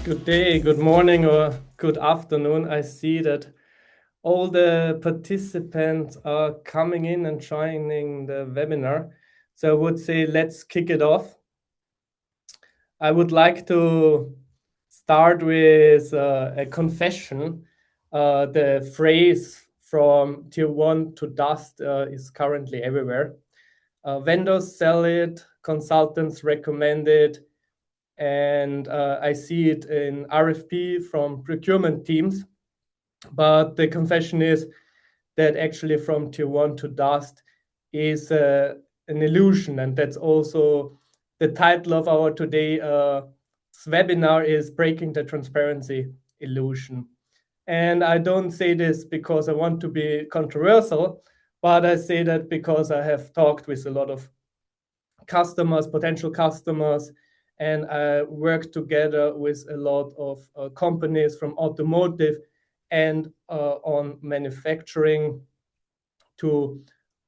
Good day, good morning, or good afternoon. I see that all the participants are coming in and joining the webinar. So I would say let's kick it off. I would like to start with a confession. The phrase from tier 1 to dust is currently everywhere. Vendors sell it, consultants recommend it, and I see it in RFP from procurement teams. But the confession is that actually from tier 1 to dust is an illusion, and that's also the title of our today webinar is Breaking the Transparency Illusion. And I don't say this because I want to be controversial, but I say that because I have talked with a lot of customers, potential customers, and I work together with a lot of companies from automotive and on manufacturing to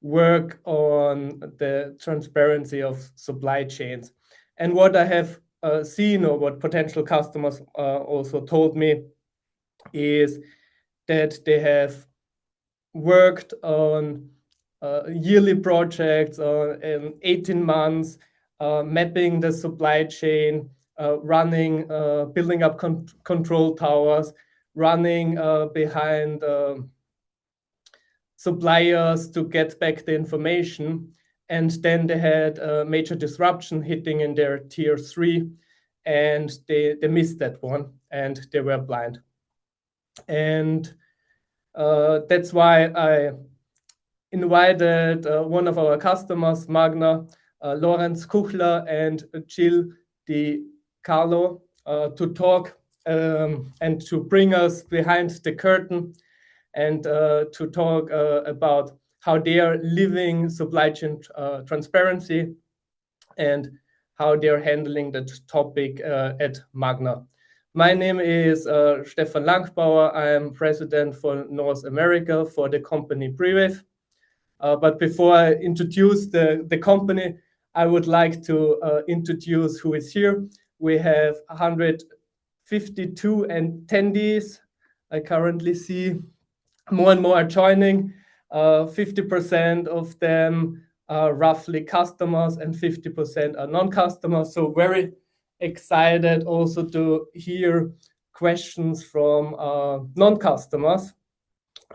work on the transparency of supply chains. And what I have seen, or what potential customers also told me, is that they have worked on yearly projects in 18 months, mapping the supply chain, running, building up control towers, running behind suppliers to get back the information. And then they had a major disruption hitting in their tier 3, and they missed that one, and they were blind. And that's why I invited one of our customers, Magna, Lorenz Kuchler and Jill Di Carlo, to talk and to bring us behind the curtain and to talk about how they are living supply chain transparency and how they are handling that topic at Magna. My name is Stefan Langbauer. I am president for North America for the company Prewave. But before I introduce the company, I would like to introduce who is here. We have 152 attendees. I currently see more and more are joining. 50% of them are roughly customers and 50% are non-customers. So very excited also to hear questions from non-customers.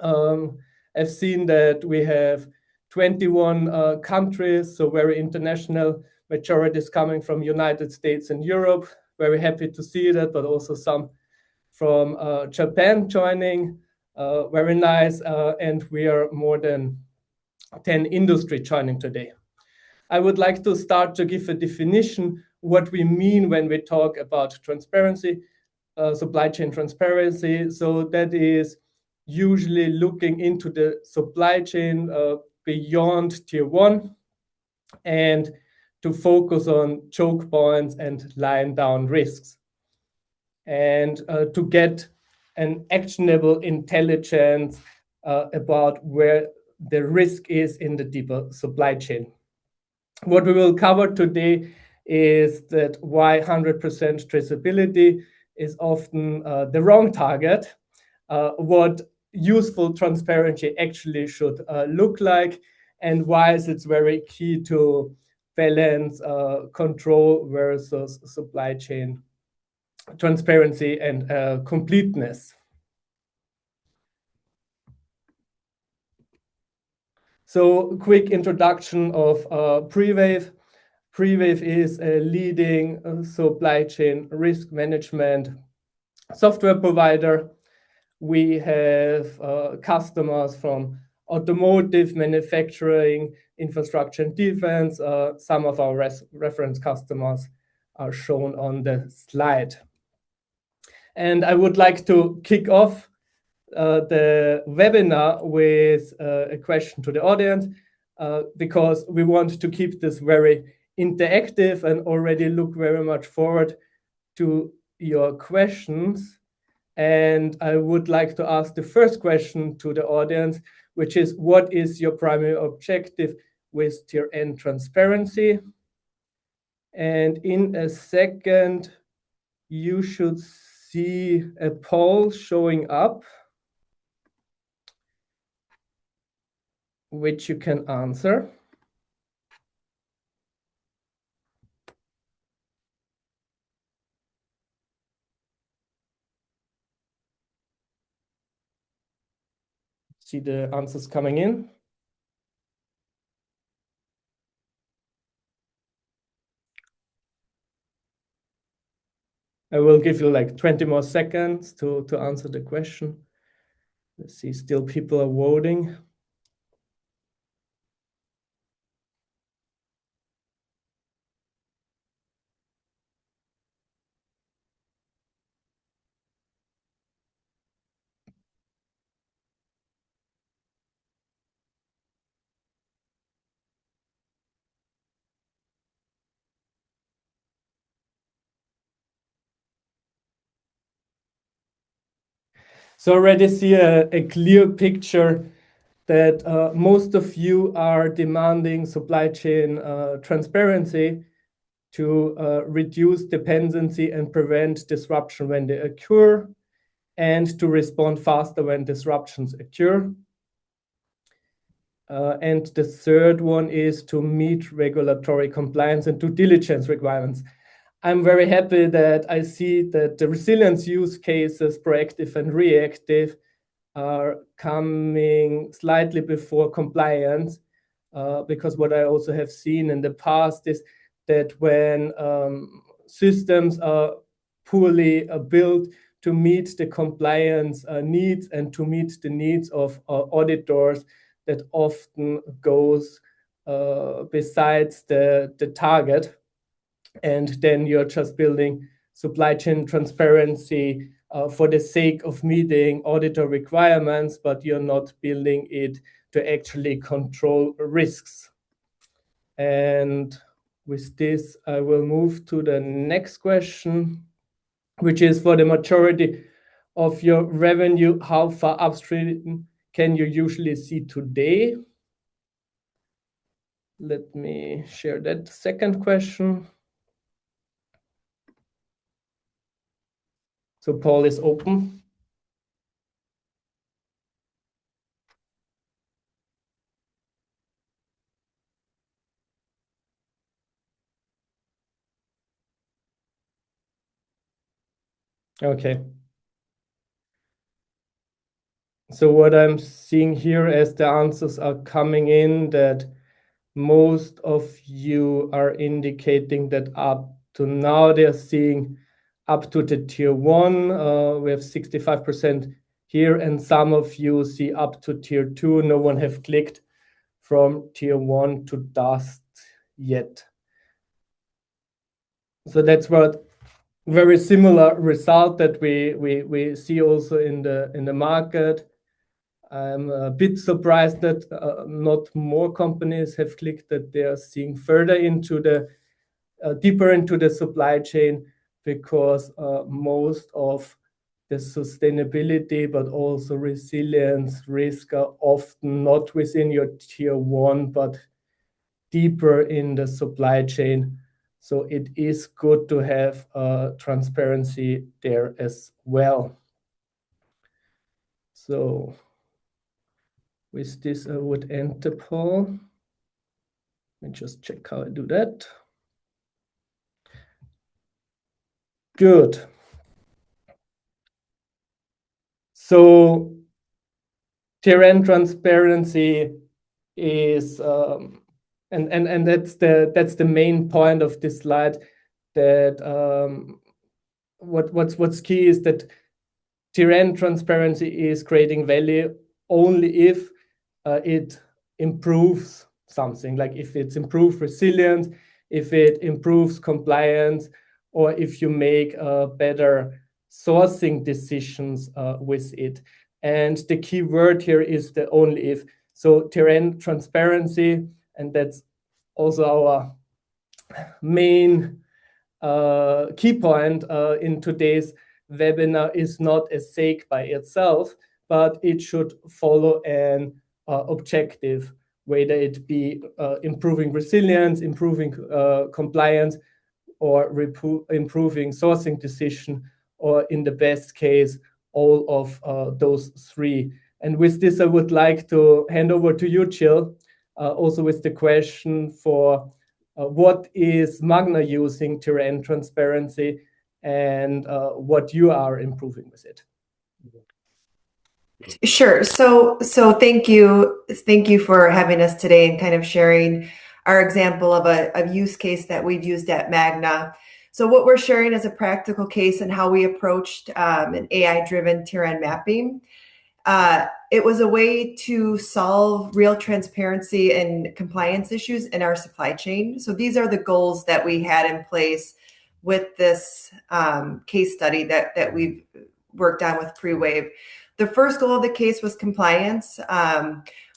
I've seen that we have 21 countries, so very international. Majority is coming from United States and Europe. Very happy to see that, but also some from Japan joining. Very nice, and we are more than 10 industry joining today. I would like to start to give a definition what we mean when we talk about transparency, supply chain transparency. So that is usually looking into the supply chain beyond tier 1 and to focus on choke points and line down risks, and to get an actionable intelligence about where the risk is in the deeper supply chain. What we will cover today is that why 100% traceability is often the wrong target, what useful transparency actually should look like, and why is it very key to balance control versus supply chain transparency and completeness. So quick introduction of Prewave. Prewave is a leading supply chain risk management software provider. We have customers from automotive, manufacturing, infrastructure and defense. Some of our reference customers are shown on the slide. And I would like to kick off the webinar with a question to the audience because we want to keep this very interactive and already look very much forward to your questions. And I would like to ask the first question to the audience, which is, what is your primary objective with tier N transparency? And in a second, you should see a poll showing up, which you can answer. See the answers coming in. I will give you like 20 more seconds to answer the question. Let's see, still people are voting. So already see a clear picture that most of you are demanding supply chain transparency to reduce dependency and prevent disruption when they occur, and to respond faster when disruptions occur. And the third one is to meet regulatory compliance and due diligence requirements. I'm very happy that I see that the resilience use cases, proactive and reactive, are coming slightly before compliance, because what I also have seen in the past is that when systems are poorly built to meet the compliance needs and to meet the needs of auditors, that often goes besides the target. And then you're just building supply chain transparency for the sake of meeting auditor requirements, but you're not building it to actually control risks. And with this, I will move to the next question, which is for the majority of your revenue, how far upstream can you usually see today? Let me share that second question. So poll is open. Okay. So what I'm seeing here as the answers are coming in, that most of you are indicating that up to now they're seeing up to the tier 1. We have 65% here, and some of you see up to tier 2. No one have clicked from tier 1 to dust yet. So that's what very similar result that we see also in the market. I'm a bit surprised that not more companies have clicked, that they are seeing further into the deeper into the supply chain, because most of the sustainability but also resilience risk are often not within your tier 1 but deeper in the supply chain. So it is good to have transparency there as well. So with this, I would end the poll. Let me just check how I do that. Good. So tier transparency is, and that's the main point of this slide, that what's key is that tier transparency is creating value only if it improves something, like if it's improved resilience, if it improves compliance, or if you make better sourcing decisions with it. And the key word here is the only if. So tier transparency, and that's also our main key point in today's webinar, is not a sake by itself, but it should follow an objective, whether it be improving resilience, improving compliance, or improving sourcing decision, or in the best case, all of those three. And with this, I would like to hand over to you, Jill, also with the question for what is Magna using to end transparency and what you are improving with it. Sure. So thank you for having us today and kind of sharing our example of a use case that we've used at Magna. So what we're sharing is a practical case and how we approached an AI-driven tier-end mapping. It was a way to solve real transparency and compliance issues in our supply chain. So these are the goals that we had in place with this case study that we've worked on with Prewave. The first goal of the case was compliance.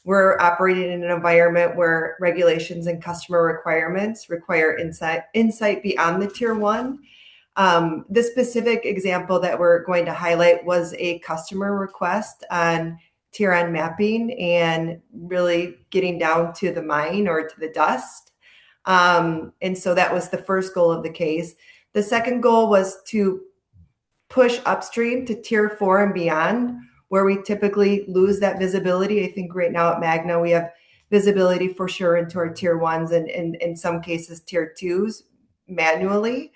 We're operating in an environment where regulations and customer requirements require insight beyond the tier one. The specific example that we're going to highlight was a customer request on tier-end mapping and really getting down to the mine or to the dust. And so that was the first goal of the case. The second goal was to push upstream to tier 4 and beyond, where we typically lose that visibility. I think right now at Magna, we have visibility for sure into our tier 1s and in some cases tier 2s manually.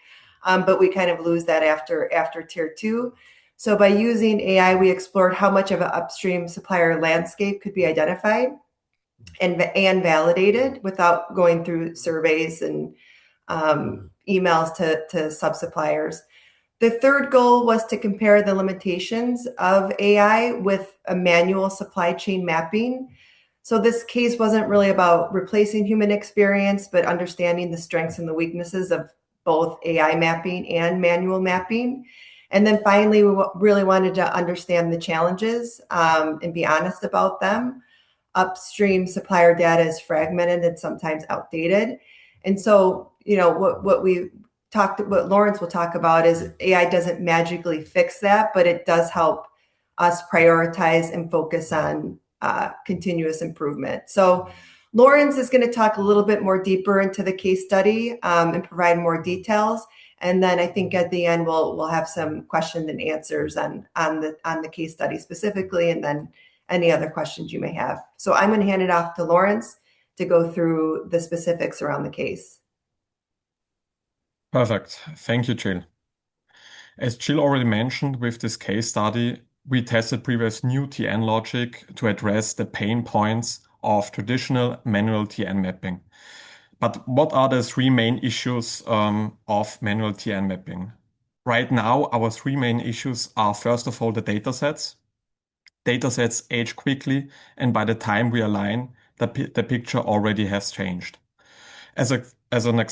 But we kind of lose that after tier 2. So by using AI, we explored how much of an upstream supplier landscape could be identified and validated without going through surveys and emails to sub-suppliers. The third goal was to compare the limitations of AI with a manual supply chain mapping. So this case wasn't really about replacing human experience, but understanding the strengths and the weaknesses of both AI mapping and manual mapping. And then finally, we really wanted to understand the challenges and be honest about them. Upstream supplier data is fragmented and sometimes outdated. And so, what Lawrence will talk about is AI doesn't magically fix that, but it does help us prioritize and focus on continuous improvement. So Lawrence is going to talk a little bit more deeper into the case study and provide more details. And then I think at the end, we'll have some questions and answers on the case study specifically, and then any other questions you may have. So I'm going to hand it off to Lawrence to go through the specifics around the case. Perfect. Thank you, Jill. As Jill already mentioned, with this case study, we tested Prewave's new TN logic to address the pain points of traditional manual TN mapping. But what are the three main issues of manual TN mapping? Right now, our three main issues are, first of all, the datasets. Datasets age quickly, and by the time we align, the picture already has changed. As an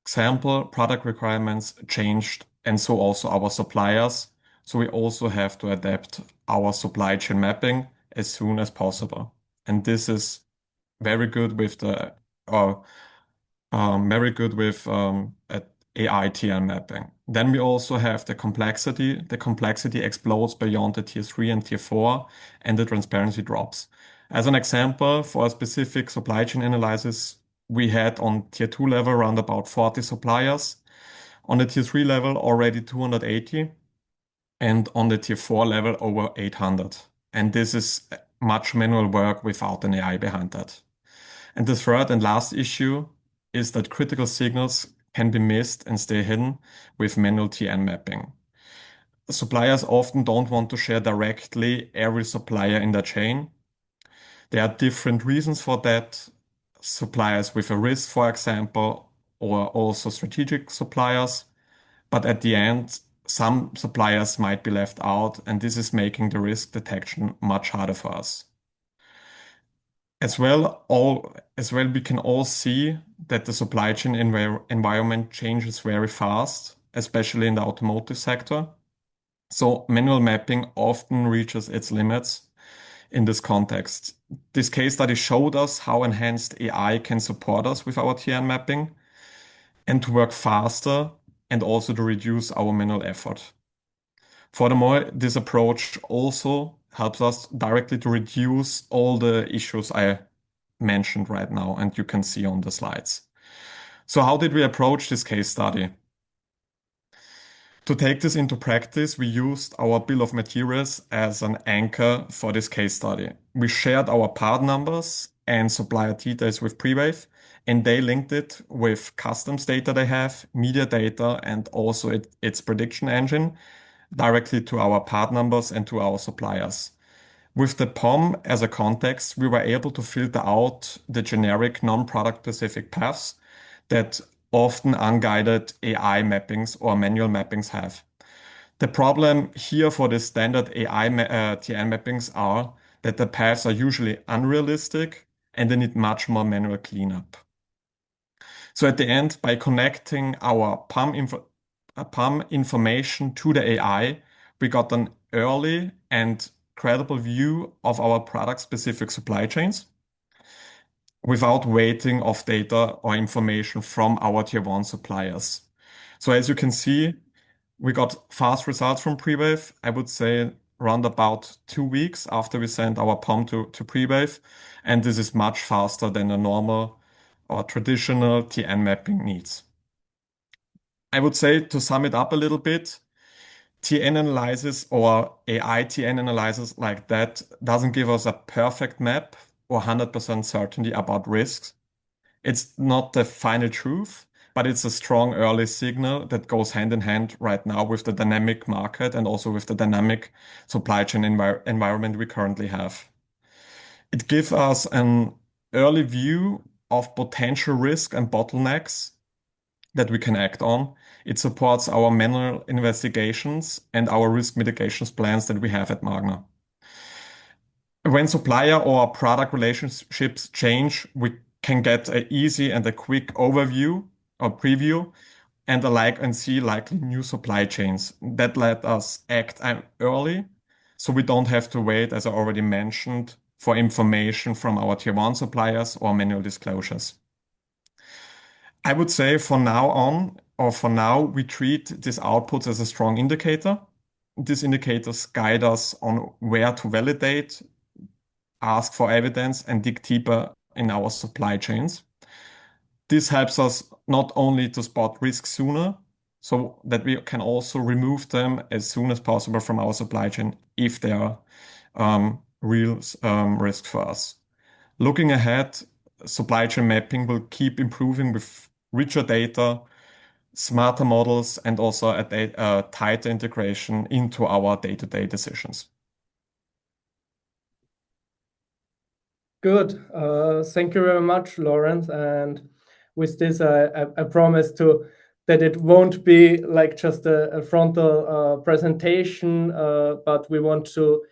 example, product requirements changed, and so also our suppliers. So we also have to adapt our supply chain mapping as soon as possible. And this is very good with AI TN mapping. Then we also have the complexity. The complexity explodes beyond the tier 3 and tier 4, and the transparency drops. As an example, for a specific supply chain analysis, we had on tier 2 level around about 40 suppliers. On the tier 3 level, already 280. And on the tier 4 level, over 800. And this is much manual work without an AI behind that. And the third and last issue is that critical signals can be missed and stay hidden with manual TN mapping. Suppliers often don't want to share directly every supplier in their chain. There are different reasons for that. Suppliers with a risk, for example, or also strategic suppliers. But at the end, some suppliers might be left out, and this is making the risk detection much harder for us. As well, we can all see that the supply chain environment changes very fast, especially in the automotive sector. So manual mapping often reaches its limits in this context. This case study showed us how enhanced AI can support us with our TN mapping and to work faster and also to reduce our manual effort. Furthermore, this approach also helps us directly to reduce all the issues I mentioned right now, and you can see on the slides. So how did we approach this case study? To take this into practice, we used our bill of materials as an anchor for this case study. We shared our part numbers and supplier details with Prewave, and they linked it with customs data they have, media data, and also its prediction engine directly to our part numbers and to our suppliers. With the POM as a context, we were able to filter out the generic non-product specific paths that often unguided AI mappings or manual mappings have. The problem here for the standard AI TN mappings are that the paths are usually unrealistic and they need much more manual cleanup. So at the end, by connecting our PAM information to the AI, we got an early and credible view of our product-specific supply chains without waiting of data or information from our tier one suppliers. So as you can see, we got fast results from Prewave. I would say around about 2 weeks after we sent our POM to Prewave, and this is much faster than a normal or traditional TN mapping needs. I would say to sum it up a little bit, TN analysis or AI TN analysis like that doesn't give us a perfect map or 100% certainty about risks. It's not the final truth, but it's a strong early signal that goes hand in hand right now with the dynamic market and also with the dynamic supply chain environment we currently have. It gives us an early view of potential risk and bottlenecks that we can act on. It supports our manual investigations and our risk mitigations plans that we have at Magna. When supplier or product relationships change, we can get an easy and a quick overview or preview and see likely new supply chains that let us act early, so we don't have to wait, as I already mentioned, for information from our tier one suppliers or manual disclosures. I would say for now, we treat these outputs as a strong indicator. These indicators guide us on where to validate, ask for evidence, and dig deeper in our supply chains. This helps us not only to spot risks sooner, so that we can also remove them as soon as possible from our supply chain if they are real risks for us. Looking ahead, supply chain mapping will keep improving with richer data, smarter models, and also a tighter integration into our day-to-day decisions. Good. Thank you very much, Lawrence. And with this, I promise that it won't be like just a frontal presentation, but we want to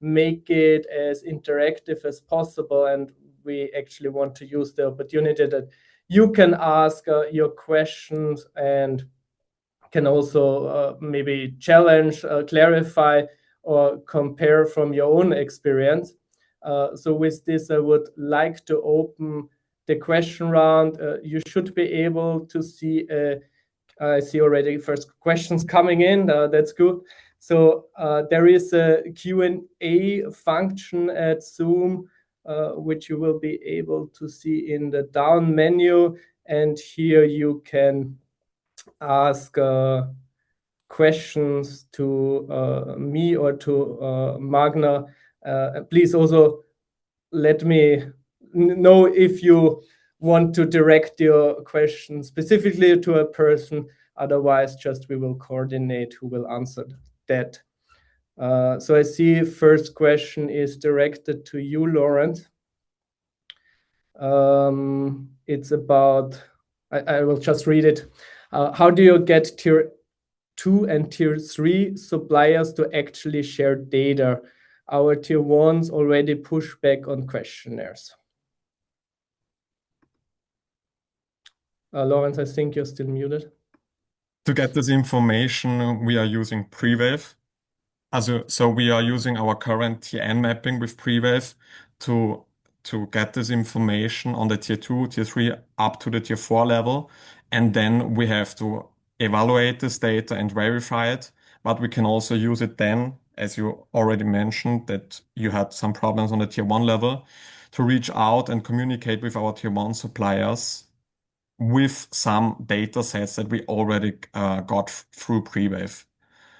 make it as interactive as possible. And we actually want to use the opportunity that you can ask your questions and can also maybe challenge, clarify, or compare from your own experience. So with this, I would like to open the question round. You should be able to see, I see already first questions coming in. That's good. So there is a Q&A function at Zoom, which you will be able to see in the down menu. And here you can ask questions to me or to Magna. Please also let me know if you want to direct your question specifically to a person. Otherwise, just we will coordinate who will answer that. So I see first question is directed to you, Lawrence. It's about, I will just read it. How do you get tier 2 and tier 3 suppliers to actually share data? Our tier 1s already push back on questionnaires. Lawrence, I think you're still muted. To get this information, we are using Prewave. So we are using our current TN mapping with Prewave to get this information on the tier 2, tier 3, up to the tier 4 level. And then we have to evaluate this data and verify it. But we can also use it then, as you already mentioned, that you had some problems on the tier 1 level, to reach out and communicate with our tier 1 suppliers with some data sets that we already got through Prewave.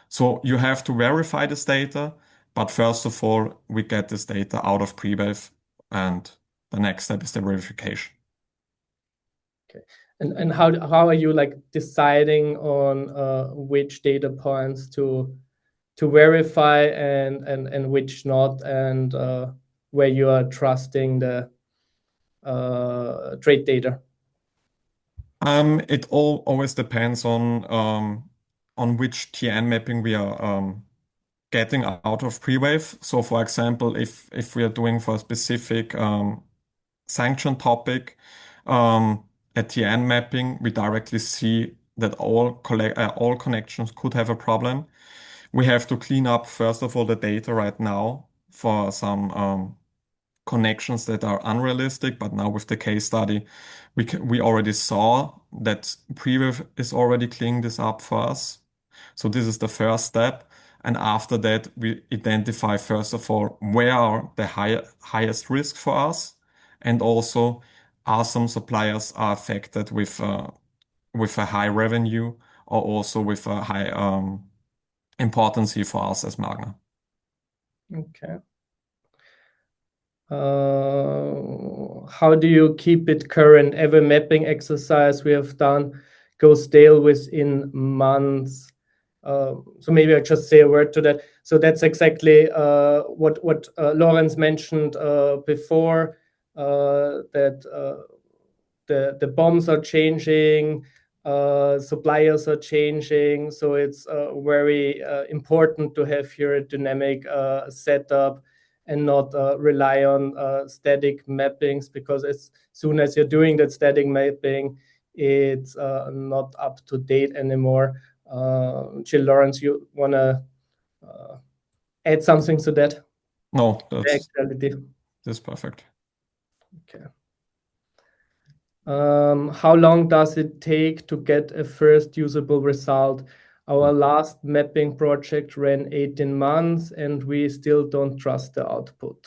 So you have to verify this data, but first of all, we get this data out of Prewave, and the next step is the verification. Okay. And how are you like deciding on which data points to verify and which not, and where you are trusting the trade data? It all always depends on which TN mapping we are getting out of Prewave. So, for example, if we are doing for a specific sanction topic, a TN mapping, we directly see that all connections could have a problem. We have to clean up first of all the data right now for some connections that are unrealistic. But now with the case study, we already saw that Prewave is already cleaning this up for us. So this is the first step. And after that, we identify, first of all, where are the highest risk for us, and also are some suppliers are affected with a high revenue, or also with a high importance for us as Magna. Okay. How do you keep it current? Every mapping exercise we have done goes stale within months. So maybe I just say a word to that. So that's exactly what Lawrence mentioned before, that the bombs are changing, suppliers are changing. So it's very important to have here a dynamic setup and not rely on static mappings, because as soon as you're doing that static mapping, it's not up to date anymore. Jill, Lawrence, you want to add something to that? No, that's perfect. Okay. How long does it take to get a first usable result? Our last mapping project ran 18 months and we still don't trust the output.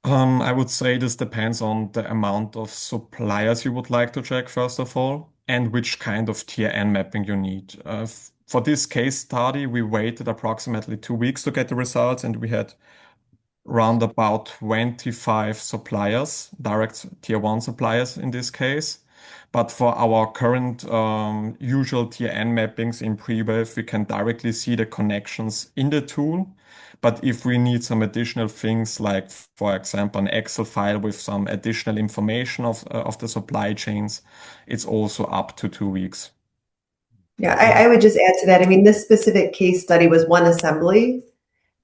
I would say this depends on the amount of suppliers you would like to check, first of all, and which kind of tier N mapping you need. For this case study, we waited approximately 2 weeks to get the results, and we had round about 25 suppliers, direct tier 1 suppliers in this case. But for our current usual tier N mappings in Prewave, we can directly see the connections in the tool. But if we need some additional things, like, for example, an Excel file with some additional information of the supply chains, it's also up to 2 weeks. Yeah, I would just add to that. I mean, this specific case study was one assembly.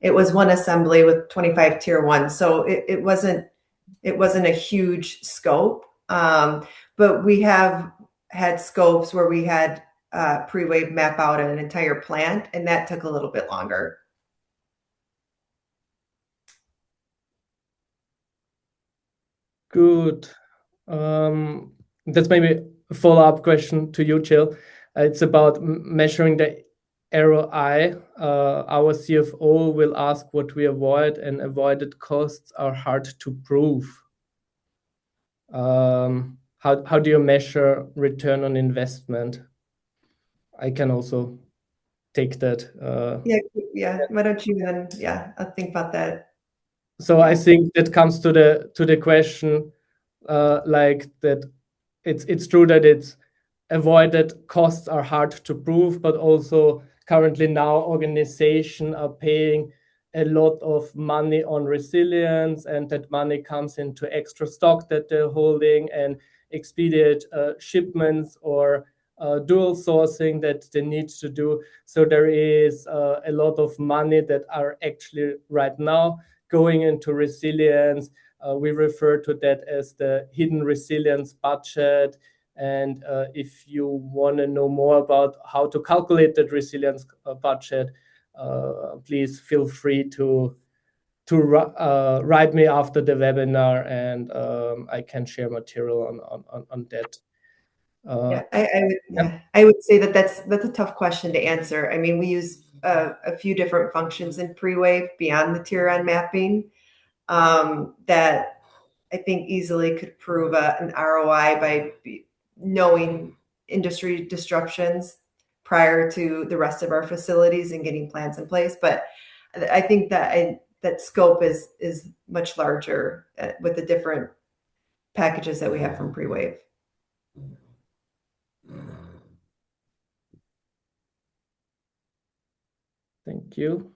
It was one assembly with 25 tier one. So it wasn't a huge scope. But we have had scopes where we had Prewave map out an entire plant, and that took a little bit longer. Good. That's maybe a follow-up question to you, Jill. It's about measuring the ROI. Our CFO will ask what we avoid, and avoided costs are hard to prove. How do you measure return on investment? I can also take that. Yeah. Why don't you then? Yeah, I'll think about that. So I think that comes to the question, like that it's true that it's avoided costs are hard to prove, but also currently now organizations are paying a lot of money on resilience, and that money comes into extra stock that they're holding, and expedite shipments or dual sourcing that they need to do. So there is a lot of money that are actually right now going into resilience. We refer to that as the hidden resilience budget. And if you want to know more about how to calculate that resilience budget, please feel free to write me after the webinar, and I can share material on that. I would say that's a tough question to answer. I mean, we use a few different functions in Prewave beyond the tier one mapping that I think easily could prove an ROI by knowing industry disruptions prior to the rest of our facilities and getting plans in place. But I think that scope is much larger with the different packages that we have from Prewave. Thank you.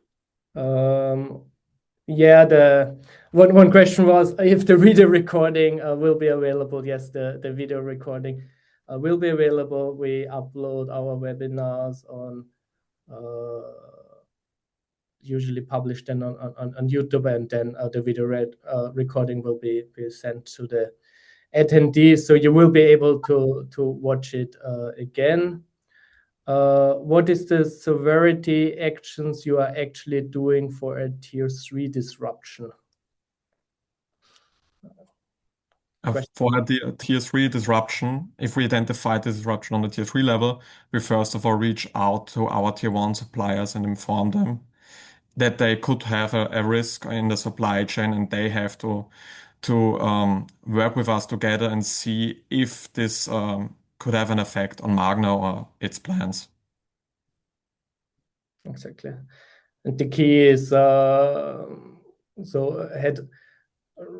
Yeah, the one question was if the video recording will be available. Yes, the video recording will be available. We upload our webinars on usually published then on YouTube, and then the video recording will be sent to the attendees, so you will be able to watch it again. What is the severity actions you are actually doing for a tier 3 disruption? For the tier 3 disruption, if we identify the disruption on the tier 3 level, we first of all reach out to our tier 1 suppliers and inform them that they could have a risk in the supply chain, and they have to work with us together and see if this could have an effect on Magna or its plans. Exactly. And the key is, so I had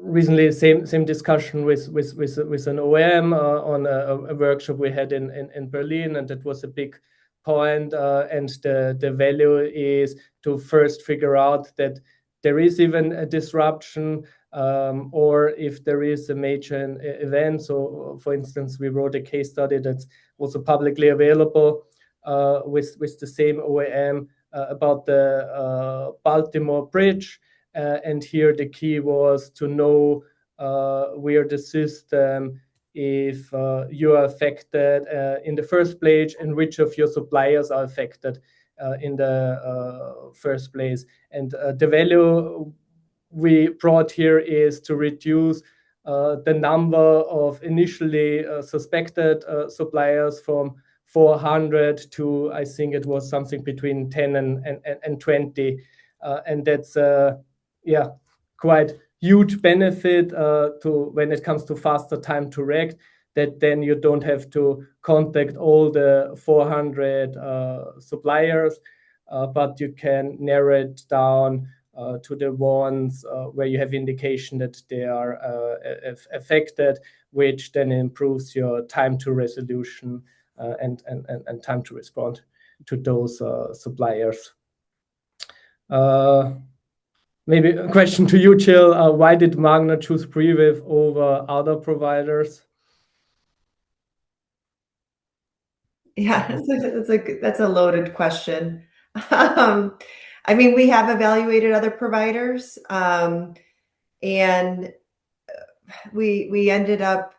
recently same discussion with an OEM on a workshop we had in Berlin, and that was a big point, and the value is to first figure out that there is even a disruption, or if there is a major event. So for instance, we wrote a case study that's also publicly available with the same OEM about the Baltimore Bridge. And here the key was to know where the system, if you are affected in the first place, and which of your suppliers are affected in the first place. And the value we brought here is to reduce the number of initially suspected suppliers from 400 to, I think it was something between 10 and 20. And that's quite huge benefit to when it comes to faster time to react, that then you don't have to contact all the 400 suppliers, but you can narrow it down to the ones where you have indication that they are affected, which then improves your time to resolution and time to respond to those suppliers. Maybe a question to you, Jill. Why did Magna choose Prewave over other providers? Yeah, that's a loaded question. I mean, we have evaluated other providers, and we ended up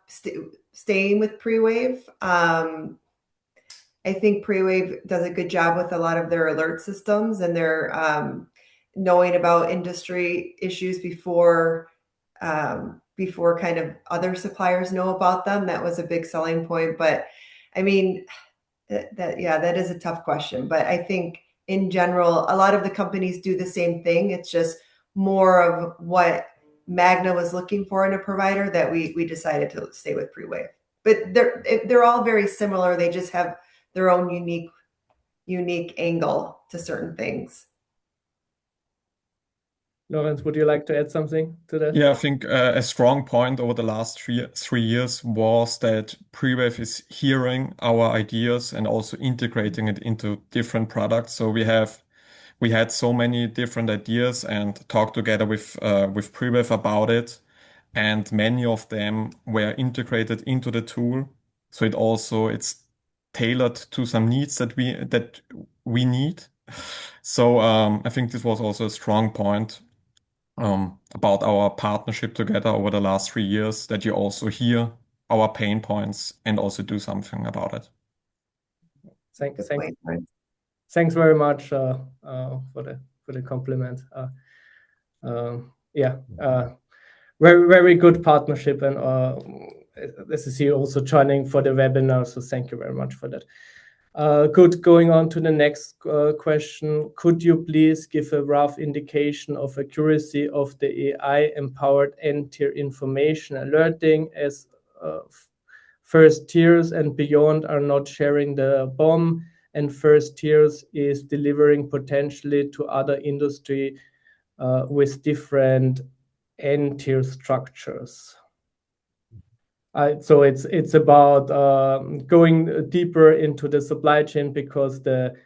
staying with Prewave. I think Prewave does a good job with a lot of their alert systems, and their knowing about industry issues before kind of other suppliers know about them. That was a big selling point. But I mean, that is a tough question. But I think in general, a lot of the companies do the same thing. It's just more of what Magna was looking for in a provider that we decided to stay with Prewave. But they're all very similar. They just have their own unique angle to certain things. Lorenz, would you like to add something to that? Yeah, I think a strong point over the last three years was that Prewave is hearing our ideas and also integrating it into different products. So we had so many different ideas and talked together with Prewave about it, and many of them were integrated into the tool. So it's tailored to some needs that we need. So I think this was also a strong point about our partnership together over the last 3 years, that you also hear our pain points and also do something about it. Thanks very much for the compliment. Very, very good partnership, and this is you also joining for the webinar, so thank you very much for that. Good. Going on to the next question. Could you please give a rough indication of accuracy of the AI-empowered end-tier information alerting as first tiers and beyond are not sharing the BOM, and first tiers is delivering potentially to other industry with different n-tier structures. So it's about going deeper into the supply chain because the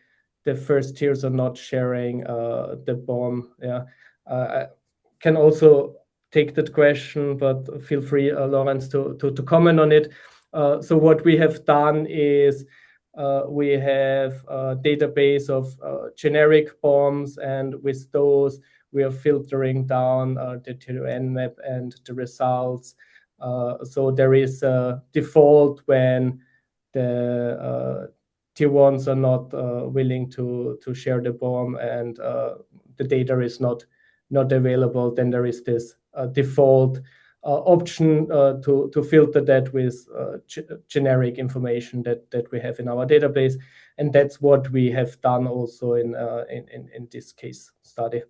first tiers are not sharing the BOM. Yeah, I can also take that question, but feel free, Lawrence, to comment on it. So what we have done is we have a database of generic BOMs, and with those we are filtering down the TN map and the results. So there is a default when the tier ones are not willing to share the BOM and the data is not available. Then there is this default option to filter that with generic information that we have in our database, and that's what we have done also in this case study.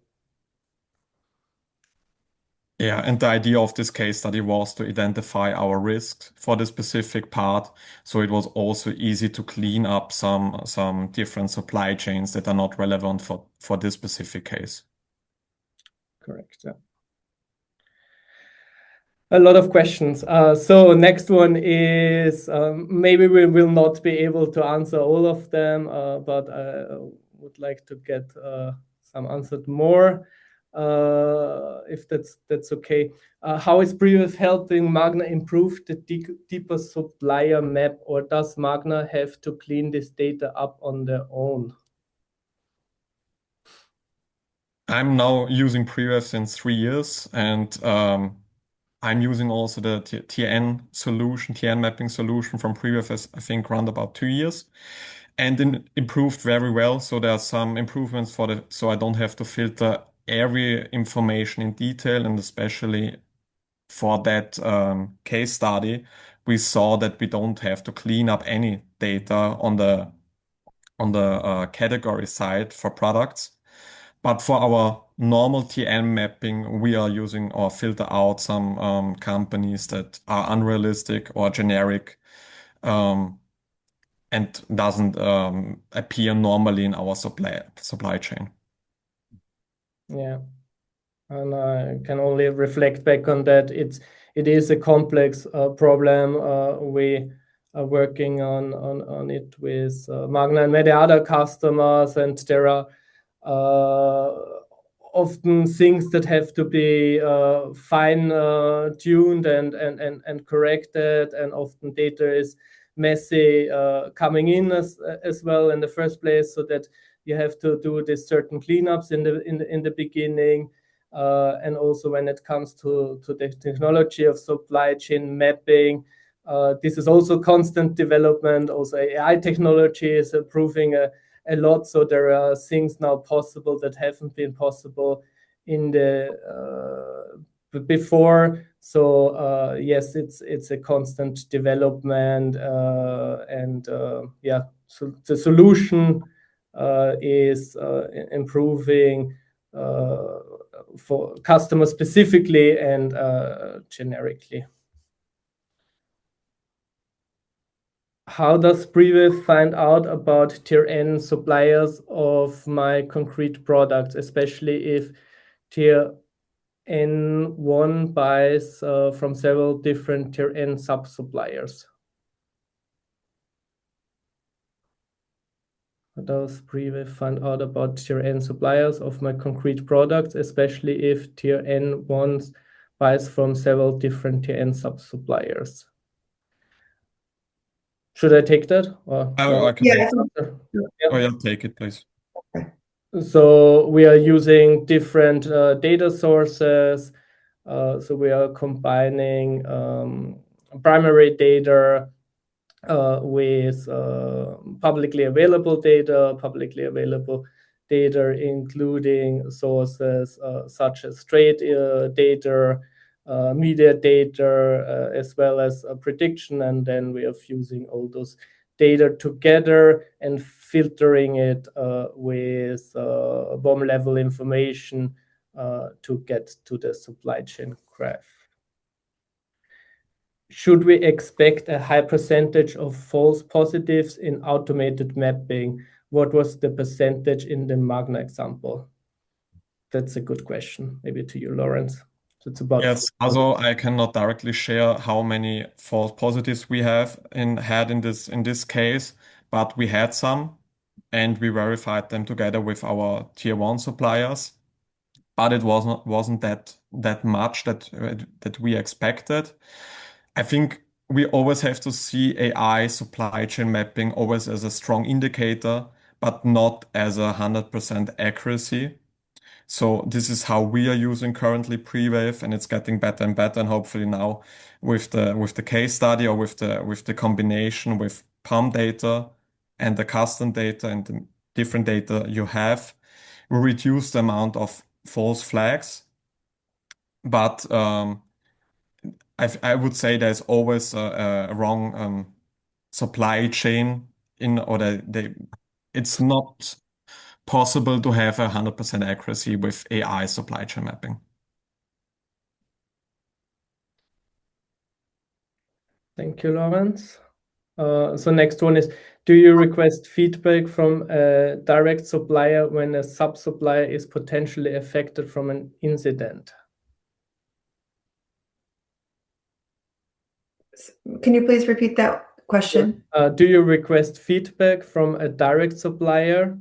Yeah, and the idea of this case study was to identify our risks for the specific part. So it was also easy to clean up some different supply chains that are not relevant for this specific case. Correct. Yeah. A lot of questions. So next one is maybe we will not be able to answer all of them, but I would like to get some answered more, if that's okay. How is Prewave helping Magna improve the deeper supplier map, or does Magna have to clean this data up on their own? I'm now using Prewave since 3 years, and I'm using also the TN solution, TN mapping solution from Prewave, as I think around about 2 years, and improved very well. So there are some improvements so I don't have to filter every information in detail, and especially for that case study, we saw that we don't have to clean up any data on the category side for products. But for our normal TN mapping, we are using or filter out some companies that are unrealistic or generic, and doesn't appear normally in our supply chain. Yeah, and I can only reflect back on that. It is a complex problem. We are working on it with Magna and many other customers, and there are often things that have to be fine tuned and corrected, and often data is messy coming in as well in the first place, so that you have to do these certain cleanups in the beginning. And also when it comes to the technology of supply chain mapping, this is also constant development. Also AI technology is improving a lot, so there are things now possible that haven't been possible in the before. So yes, it's a constant development, and yeah, so the solution is improving for customers specifically and generically. How does Prewave find out about tier N suppliers of my concrete products, especially if tier N1 buys from several different tier N sub-suppliers? How does Prewave find out about tier N suppliers of my concrete products, especially if tier N1 buys from several different tier N sub-suppliers? Should I take that? Or I can Yeah, Oh, yeah, take it, please. So we are using different data sources. So we are combining primary data with publicly available data, including sources such as trade data, media data, as well as prediction, and then we are fusing all those data together and filtering it with BOM level information to get to the supply chain graph. should we expect a high percentage of false positives in automated mapping? What was the percentage in the Magna example? That's a good question, maybe to you, Lawrence. So it's about Yes, also I cannot directly share how many false positives we have had in this case, but we had some, and we verified them together with our tier one suppliers. But it wasn't that much that we expected. I think we always have to see AI supply chain mapping always as a strong indicator, but not as 100% accuracy. So this is how we are using currently Prewave, and it's getting better and better. And hopefully now with the case study or with the combination with PAM data and the custom data and the different data you have, we reduce the amount of false flags. But I would say there's always a wrong supply chain it's not possible to have 100% accuracy with AI supply chain mapping. Thank you, Lawrence. So next one is, do you request feedback from a direct supplier when a sub-supplier is potentially affected from an incident? Can you please repeat that question? Do you request feedback from a direct supplier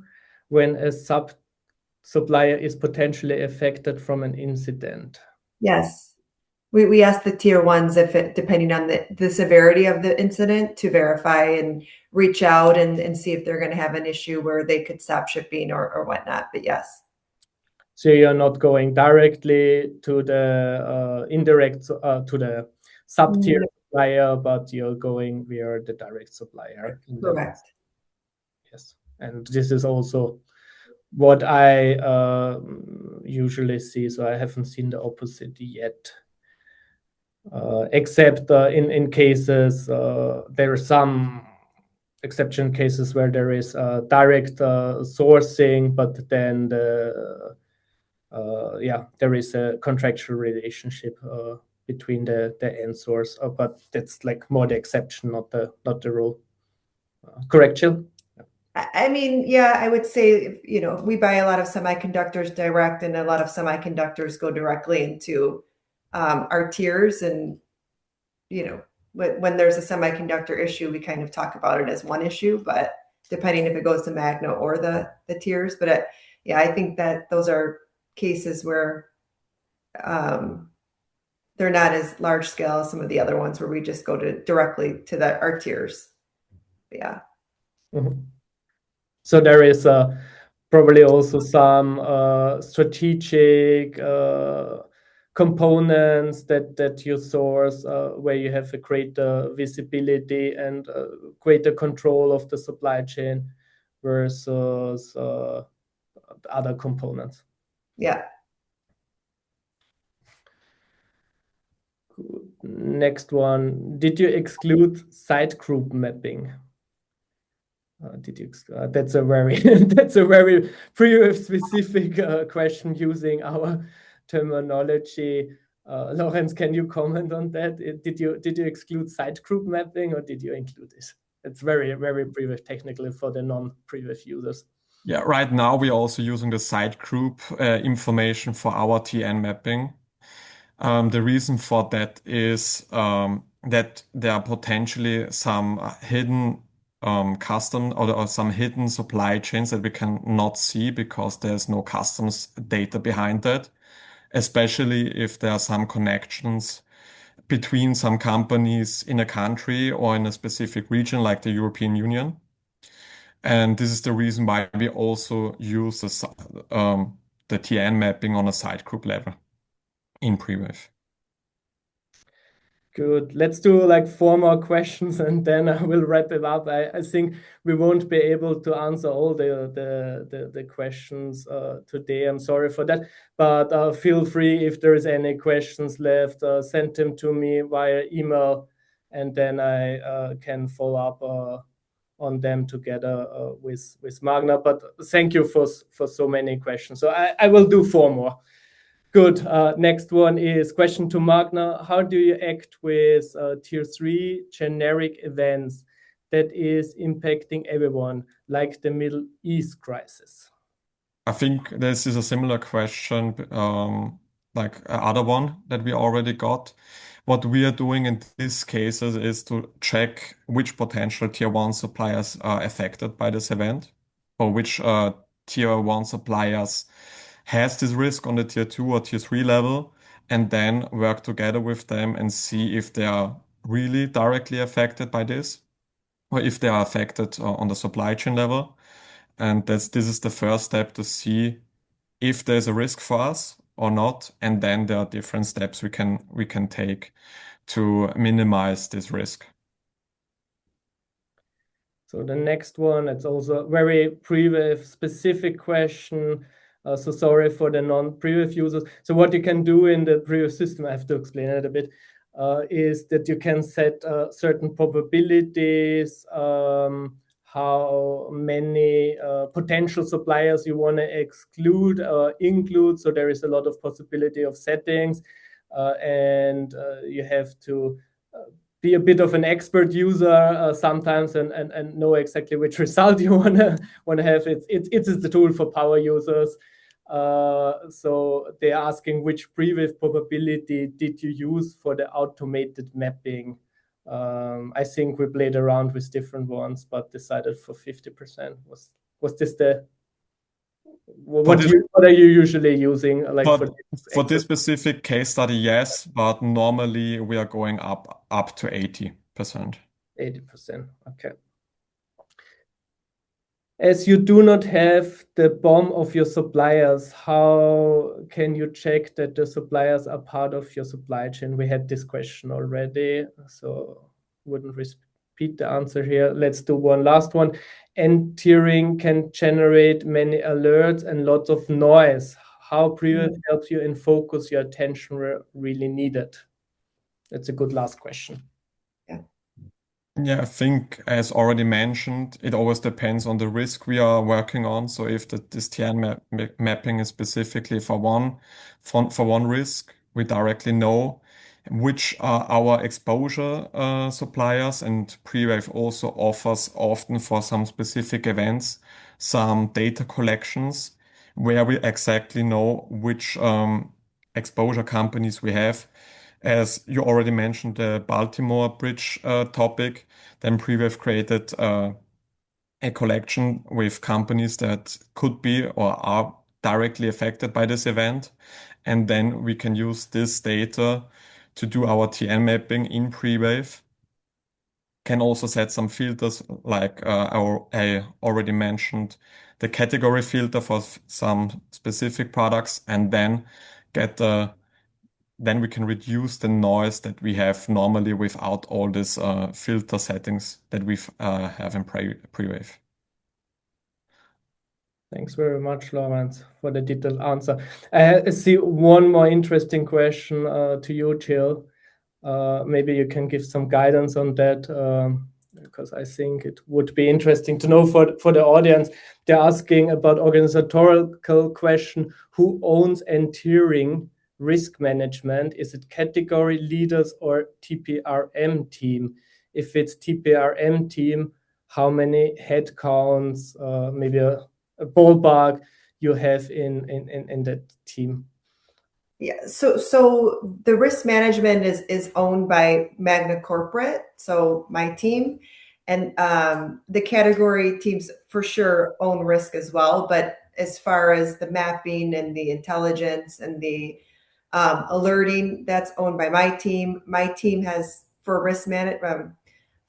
when a sub-supplier is potentially affected from an incident? Yes. We ask the tier ones if it, depending on the severity of the incident, to verify and reach out and see if they're going to have an issue where they could stop shipping or whatnot. But yes. So you're not going directly to the indirect to the sub-tier supplier, but you're going via the direct supplier. Correct. Yes, and this is also what I usually see. So I haven't seen the opposite yet. Except in cases, there are some exception cases where there is direct sourcing, but then there is a contractual relationship between the end source, but that's like more the exception, not the rule. Correct, Jill? I mean, yeah, I would say, we buy a lot of semiconductors direct, and a lot of semiconductors go directly into our tiers. And, when there's a semiconductor issue, we kind of talk about it as one issue, but depending if it goes to Magna or the tiers. But I think that those are cases where they're not as large scale as some of the other ones where we just go directly to our tiers. But yeah. Mm-hmm. So there is probably also some strategic components that you source where you have a greater visibility and greater control of the supply chain versus other components. Yeah. Good. Next one. Did you exclude site group mapping? That's a very Prewave specific question using our terminology. Lawrence, can you comment on that? Did you exclude site group mapping or did you include it? It's very Prewave technically for the non-Prewave users. Yeah, right now we're also using the site group information for our TN mapping. The reason for that is that there are potentially some hidden custom or some hidden supply chains that we can not see because there's no customs data behind that, especially if there are some connections between some companies in a country or in a specific region like the European Union. And this is the reason why we also use the TN mapping on a site group level in Prewave. Good. Let's do like 4 more questions and then I will wrap it up. I think we won't be able to answer all the questions today. I'm sorry for that. But feel free if there is any questions left, send them to me via email and then I can follow up on them together with Magna. But thank you for so many questions. So I will do 4 more. Good. Next one is question to Magna. How do you act with tier 3 generic events that is impacting everyone, like the Middle East crisis? I think this is a similar question, like other one that we already got. What we are doing in these cases is to check which potential tier 1 suppliers are affected by this event, or which tier 1 suppliers has this risk on the tier 2 or tier 3 level, and then work together with them and see if they are really directly affected by this, or if they are affected on the supply chain level. And this is the first step to see if there's a risk for us or not, and then there are different steps we can take to minimize this risk. So the next one, it's also a very Prewave specific question. So sorry for the non-Prewave users. So what you can do in the Prewave system, I have to explain it a bit, is that you can set certain probabilities, how many potential suppliers you want to exclude or include. So there is a lot of possibility of settings, and you have to be a bit of an expert user sometimes and know exactly which result you want to have. It's the tool for power users. So they're asking which Prewave probability did you use for the automated mapping? I think we played around with different ones, but decided for 50%. Was this the what are you usually using like for this specific case study? Yes, but normally we are going up to 80%. 80%. Okay. As you do not have the BOM of your suppliers, how can you check that the suppliers are part of your supply chain? We had this question already, so wouldn't repeat the answer here. Let's do one last one. And tiering can generate many alerts and lots of noise. How Prewave helps you in focus your attention where really needed? That's a good last question. Yeah, I think as already mentioned, it always depends on the risk we are working on. So if this TN mapping is specifically for one risk, we directly know which are our exposure suppliers, and Prewave also offers often for some specific events some data collections where we exactly know which exposure companies we have. As you already mentioned, the Baltimore Bridge topic, then Prewave created a collection with companies that could be or are directly affected by this event. And then we can use this data to do our TN mapping in Prewave. Can also set some filters like I already mentioned, the category filter for some specific products, and then then we can reduce the noise that we have normally without all these filter settings that we have in Prewave. Thanks very much, Lawrence, for the detailed answer. I see one more interesting question to you, Jill. Maybe you can give some guidance on that, because I think it would be interesting to know for the audience. They're asking about organizational question, who owns and tiering risk management? Is it category leaders or TPRM team? If it's TPRM team, how many headcounts, maybe a ballpark you have in that team? Yeah, so the risk management is owned by Magna Corporate, so my team, and the category teams for sure own risk as well. But as far as the mapping and the intelligence and the alerting, that's owned by my team. My team has for risk management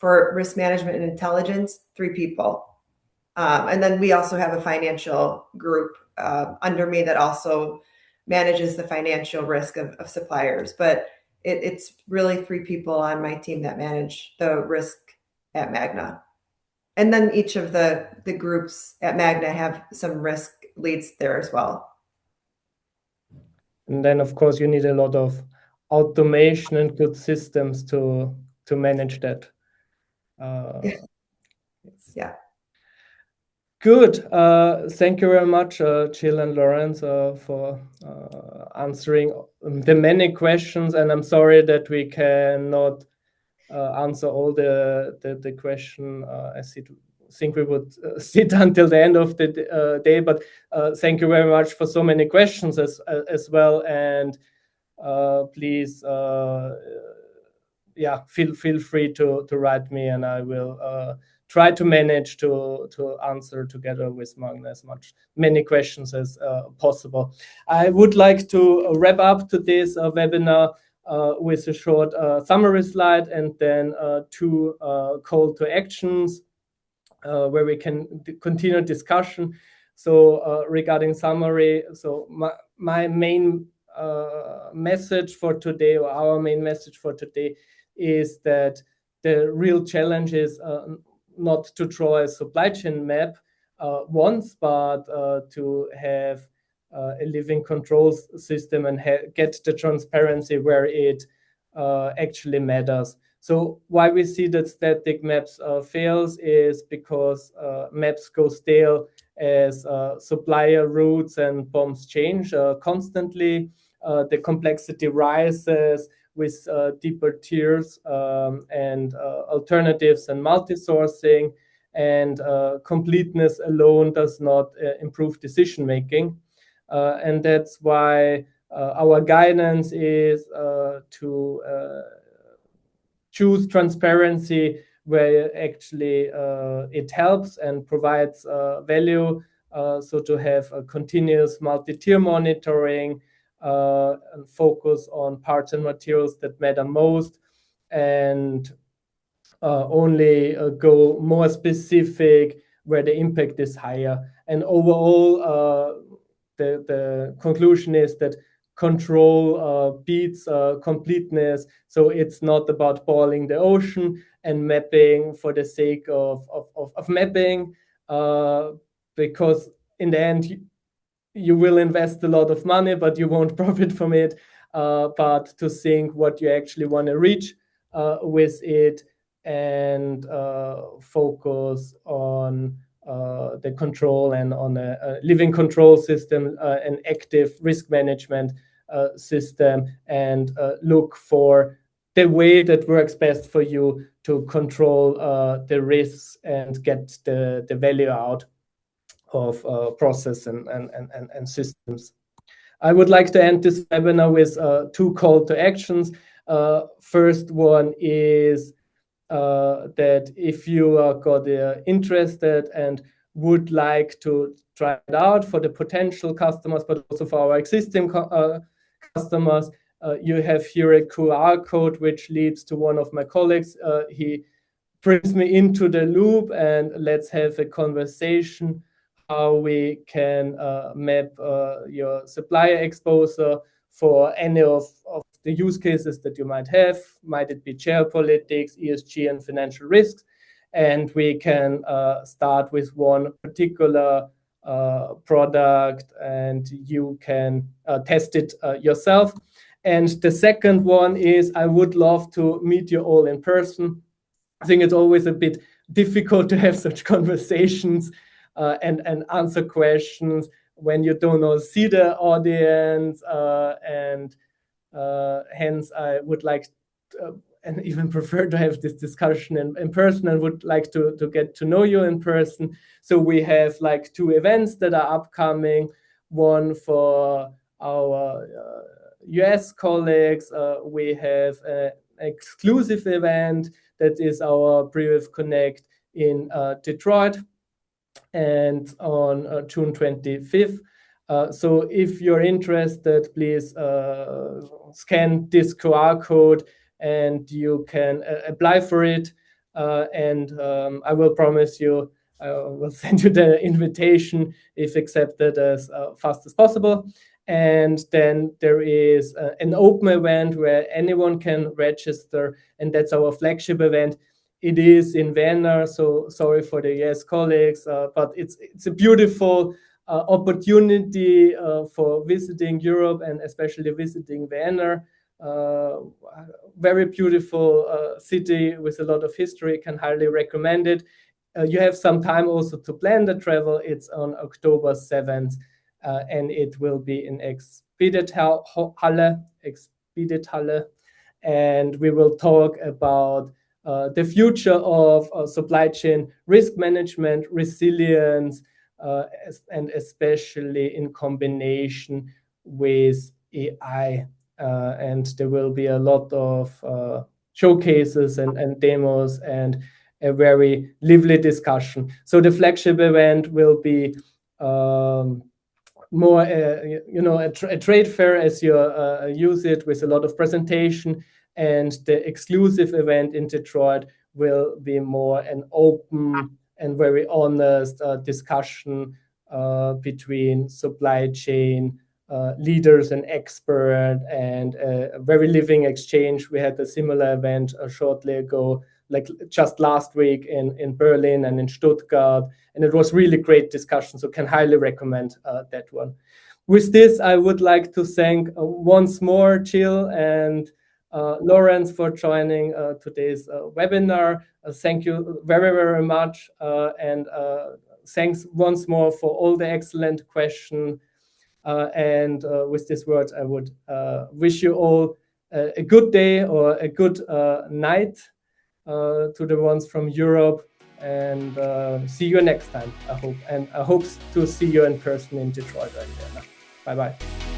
and intelligence 3 people, and then we also have a financial group under me that also manages the financial risk of suppliers. But it's really 3 people on my team that manage the risk at Magna. And then each of the groups at Magna have some risk leads there as well. And then, of course, you need a lot of automation and good systems to manage that. Yeah. Good. Thank you very much, Jill and Lawrence, for answering the many questions. And I'm sorry that we cannot answer all the question. I think we would sit until the end of the day, but thank you very much for so many questions as well. And please, yeah, feel free to write me, and I will try to manage to answer together with Magna as many questions as possible. I would like to wrap up today's webinar with a short summary slide, and then two call to actions where we can continue discussion. So regarding summary, so my main message for today, or our main message for today, is that the real challenge is not to draw a supply chain map once, but to have a living control system and get the transparency where it actually matters. So why we see that static maps fails is because maps go stale as supplier routes and BOMs change constantly. The complexity rises with deeper tiers and alternatives and multi-sourcing, and completeness alone does not improve decision making. And that's why our guidance is to choose transparency where actually it helps and provides value. So to have a continuous multi-tier monitoring and focus on parts and materials that matter most, and only go more specific where the impact is higher. And overall, the conclusion is that control beats completeness. So it's not about boiling the ocean and mapping for the sake of mapping, because in the end, you will invest a lot of money, but you won't profit from it. But to think what you actually want to reach with it, and focus on the control and on a living control system, an active risk management system, and look for the way that works best for you to control the risks and get the value out of process and systems. I would like to end this webinar with two call to actions. First one is that if you got interested and would like to try it out for the potential customers, but also for our existing customers, you have here a QR code which leads to one of my colleagues. He brings me into the loop, and let's have a conversation how we can map your supplier exposure for any of the use cases that you might have. Might it be geopolitics, ESG, and financial risks? And we can start with one particular product, and you can test it yourself. And the second one is I would love to meet you all in person. I think it's always a bit difficult to have such conversations and answer questions when you don't see the audience, and hence I would like and even prefer to have this discussion in person, and would like to get to know you in person. So we have like two events that are upcoming, one for our US colleagues. We have an exclusive event that is our Prewave Connect in Detroit, and on June 25th. So if you're interested, please scan this QR code and you can apply for it. And I will promise you, I will send you the invitation if accepted as fast as possible. And then there is an open event where anyone can register, and that's our flagship event. It is in Vienna, so sorry for the US colleagues, but it's a beautiful opportunity for visiting Europe, and especially visiting Vienna. Very beautiful city with a lot of history. Can highly recommend it. you have some time also to plan the travel. It's on October 7th, and it will be in Expedithalle, and we will talk about the future of supply chain risk management, resilience, and especially in combination with AI. And there will be a lot of showcases and demos and a very lively discussion. So the flagship event will be more, a trade fair as you use it, with a lot of presentation, and the exclusive event in Detroit will be more an open and very honest discussion between supply chain leaders and experts, and a very living exchange. We had a similar event shortly ago, like just last week in Berlin and in Stuttgart, and it was really great discussion, so can highly recommend that one. With this, I would like to thank once more Jill and Lawrence for joining today's webinar. Thank you very, very much, and thanks once more for all the excellent questions. And with these words, I would wish you all a good day or a good night to the ones from Europe, and see you next time, I hope. And I hope to see you in person in Detroit right there. Bye-bye.